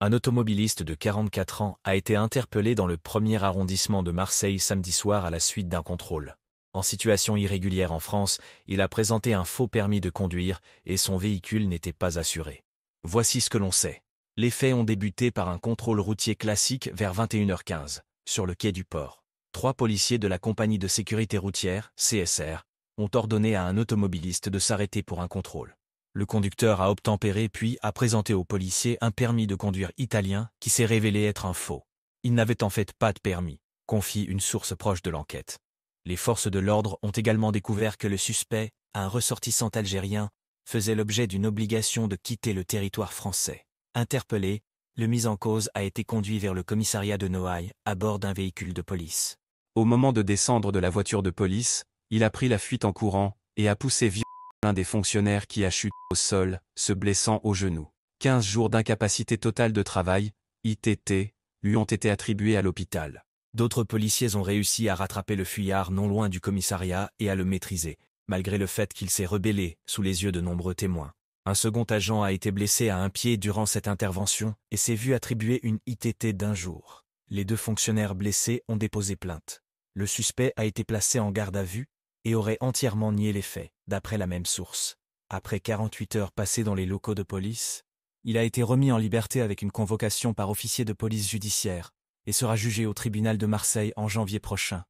Un automobiliste de 44 ans a été interpellé dans le premier arrondissement de Marseille samedi soir à la suite d'un contrôle. En situation irrégulière en France, il a présenté un faux permis de conduire et son véhicule n'était pas assuré. Voici ce que l'on sait. Les faits ont débuté par un contrôle routier classique vers 21h15, sur le quai du port. 3 policiers de la compagnie de sécurité routière, CSR, ont ordonné à un automobiliste de s'arrêter pour un contrôle. Le conducteur a obtempéré puis a présenté aux policiers un permis de conduire italien qui s'est révélé être un faux. Il n'avait en fait pas de permis, confie une source proche de l'enquête. Les forces de l'ordre ont également découvert que le suspect, un ressortissant algérien, faisait l'objet d'une obligation de quitter le territoire français. Interpellé, le mis en cause a été conduit vers le commissariat de Noailles à bord d'un véhicule de police. Au moment de descendre de la voiture de police, il a pris la fuite en courant et a poussé violemment l'un des fonctionnaires qui a chuté au sol, se blessant au genou. 15 jours d'incapacité totale de travail, ITT, lui ont été attribués à l'hôpital. D'autres policiers ont réussi à rattraper le fuyard non loin du commissariat et à le maîtriser, malgré le fait qu'il s'est rebellé sous les yeux de nombreux témoins. Un second agent a été blessé à un pied durant cette intervention et s'est vu attribuer une ITT d'1 jour. Les 2 fonctionnaires blessés ont déposé plainte. Le suspect a été placé en garde à vue et aurait entièrement nié les faits, d'après la même source. Après 48 heures passées dans les locaux de police, il a été remis en liberté avec une convocation par officier de police judiciaire et sera jugé au tribunal de Marseille en janvier prochain.